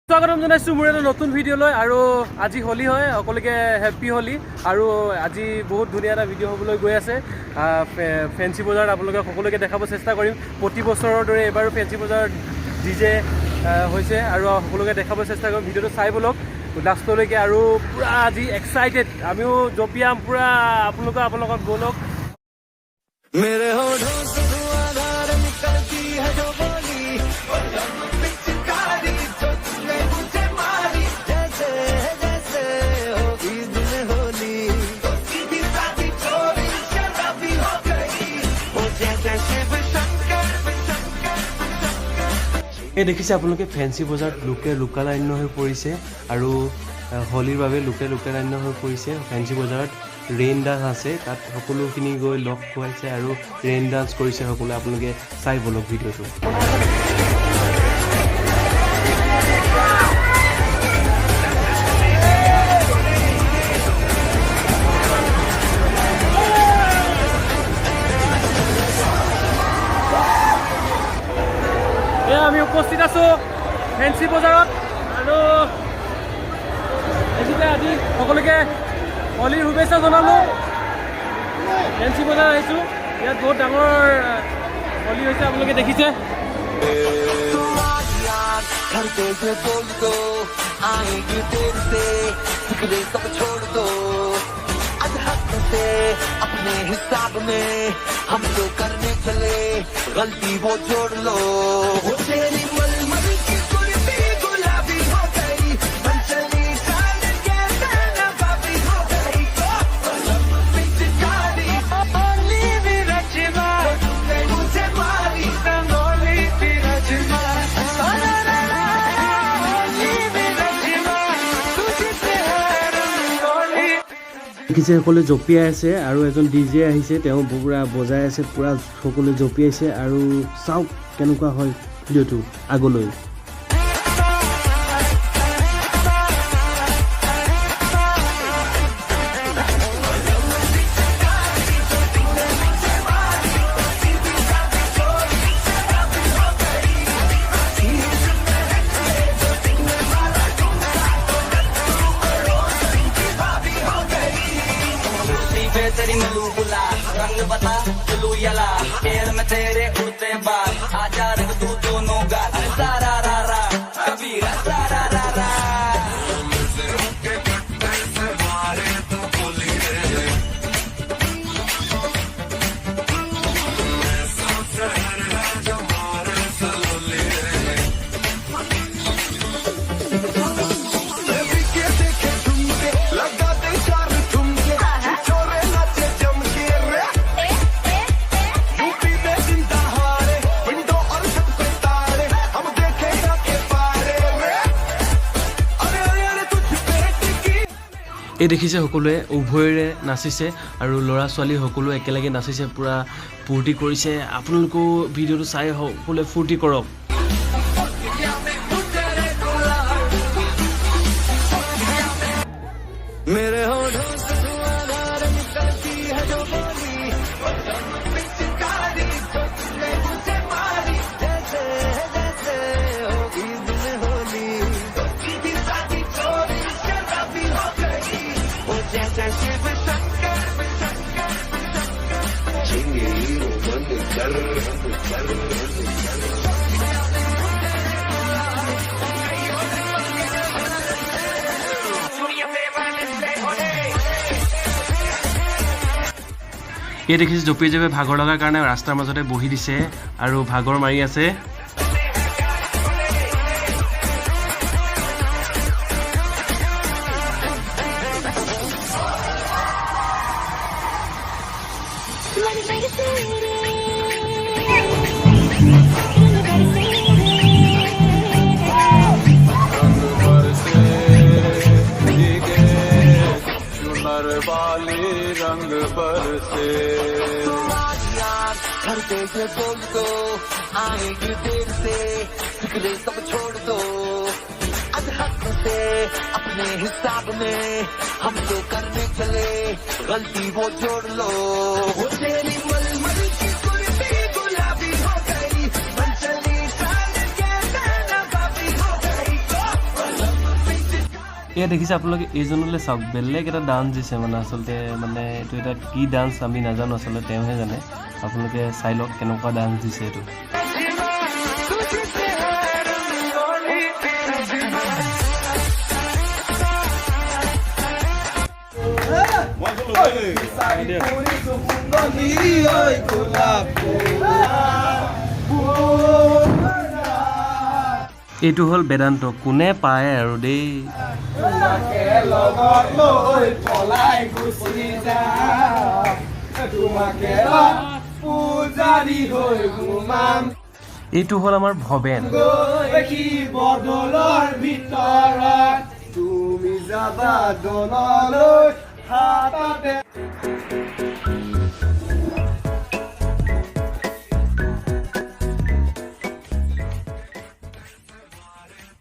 স্বাগতম জানাইছো মোৰ এটা নতুন ভিডিঅ'লৈ আৰু আজি হোলি হয় সকলোকে হেপী হোলি আৰু আজি বহুত ধুনীয়া এটা ভিডিঅ' হ'বলৈ গৈ আছে ফেন্সি বজাৰত আপোনালোকে সকলোকে দেখাব চেষ্টা কৰিম প্ৰতি বছৰৰ দৰে এবাৰো ফেন্সি বজাৰত ডিজে হৈছে আৰু সকলোকে দেখাব চেষ্টা কৰিম ভিডিঅ'টো চাই বলক লাষ্টলৈকে আৰু পুৰা আজি এক্সাইটেড আমিও জপিয়াম পুৰা আপোনালোকক বলক मेरे होठों से धुआंधार निकलती है जो बोली और लम्ब पिचकारी जो तुमने मुझे मारी जैसे हो ईद में होली तो सीधी सादी चोरी शराबी हो गई वो जैसे शिव शंकर এই দেখিছে আপোনালোকে ফেন্সি বজাৰত লোকাৰণ্য হৈ পৰিছে আৰু হোলিৰ বাবে লোকাৰণ্য হৈ পৰিছে ফেন্সি বজাৰত ৰেইন ডান্স আছে তাত সকলোখিনি গৈ লগ খুৱাইছে আৰু ৰেইন ডান্স কৰিছে সকলোৱে আপোনালোকে চাই বলক ভিডিঅ'টো আমি উপস্থিত আছো ফেন্সি বজাৰত আৰু আজি সকলোকে হোলিৰ শুভেচ্ছা জনালোঁ ফেন্সি বজাৰ আহিছোঁ ইয়াত বহুত ডাঙৰ হোলি হৈছে আপোনালোকে দেখিছে घर पे से बोल दो आएंगे देर से फिक्रे सब छोड़ दो अधहक से अपने हिसाब में हम तो करने चले गलती वो जोड़ लो वो तेरी मलमल की कुर्ती गुलाबी हो गई मंचली शान के नवाबी हो गई पिचकारी होली भी रचना तुमने मुझे मारी रंगोली भी रचना দেখিছে সকলোৱে জঁপিয়াই আছে আৰু এজন ডিজে আহিছে তেওঁ পুৰা বজাই আছে পুৰা সকলোৱে জঁপিয়াইছে আৰু চাওক কেনেকুৱা হয় ভিডিঅ'টো আগলৈ तेरी मिलू बुला रंग बता चलू यला एयर में तेरे उड़ते बाल आजा रंग तू दोनों गाल सारा रा रा कबीरा सारा रा रा এই দেখিছে সকলোৱে উভয়ৰে নাচিছে আৰু ল'ৰা ছোৱালী সকলোৱে একেলগে নাচিছে পুৰা ফূৰ্তি কৰিছে আপোনালোকেও ভিডিঅ'টো চাই সকলোৱে ফূৰ্তি কৰক मेरे होठों से धुआंधार निकलती है जो बोली और लम्ब पिचकारी जो तुमने मुझे मारी जैसे हो ईद में होली तो सीधी सादी चोरी शराबी हो गई वो जैसे शिव शंकर बंद कर এই দেখিছে জপিয়াই জপিয়াই ভাগৰ লগাৰ কাৰণে ৰাস্তাৰ মাজতে বহি দিছে আৰু ভাগৰ মাৰি আছে रंग बरसे घर पे से बोल दो आएंगे देर से फिक्रे सब छोड़ दो अधहक से अपने हिसाब में हम तो करने चले गलती वो जोड़ लो वो तेरी मलमल की कुर्ती गुलाबी हो गई मंचली शान के नवाबी हो गई এয়া দেখিছে আপোনালোকে এইজনলৈ চাওক বেলেগ এটা ডান্স দিছে মানে আচলতে মানে এইটো এটা কি ডান্স আমি নাজানো আচলতে তেওঁহে জানে আপোনালোকে চাই লওক কেনেকুৱা ডান্স দিছে এইটো এইটো হ'ল বেদান্ত কোনে পায় আৰু দেই এইটো হ'ল আমাৰ ভৱেন তুমি যাবা দনলৈ হাততে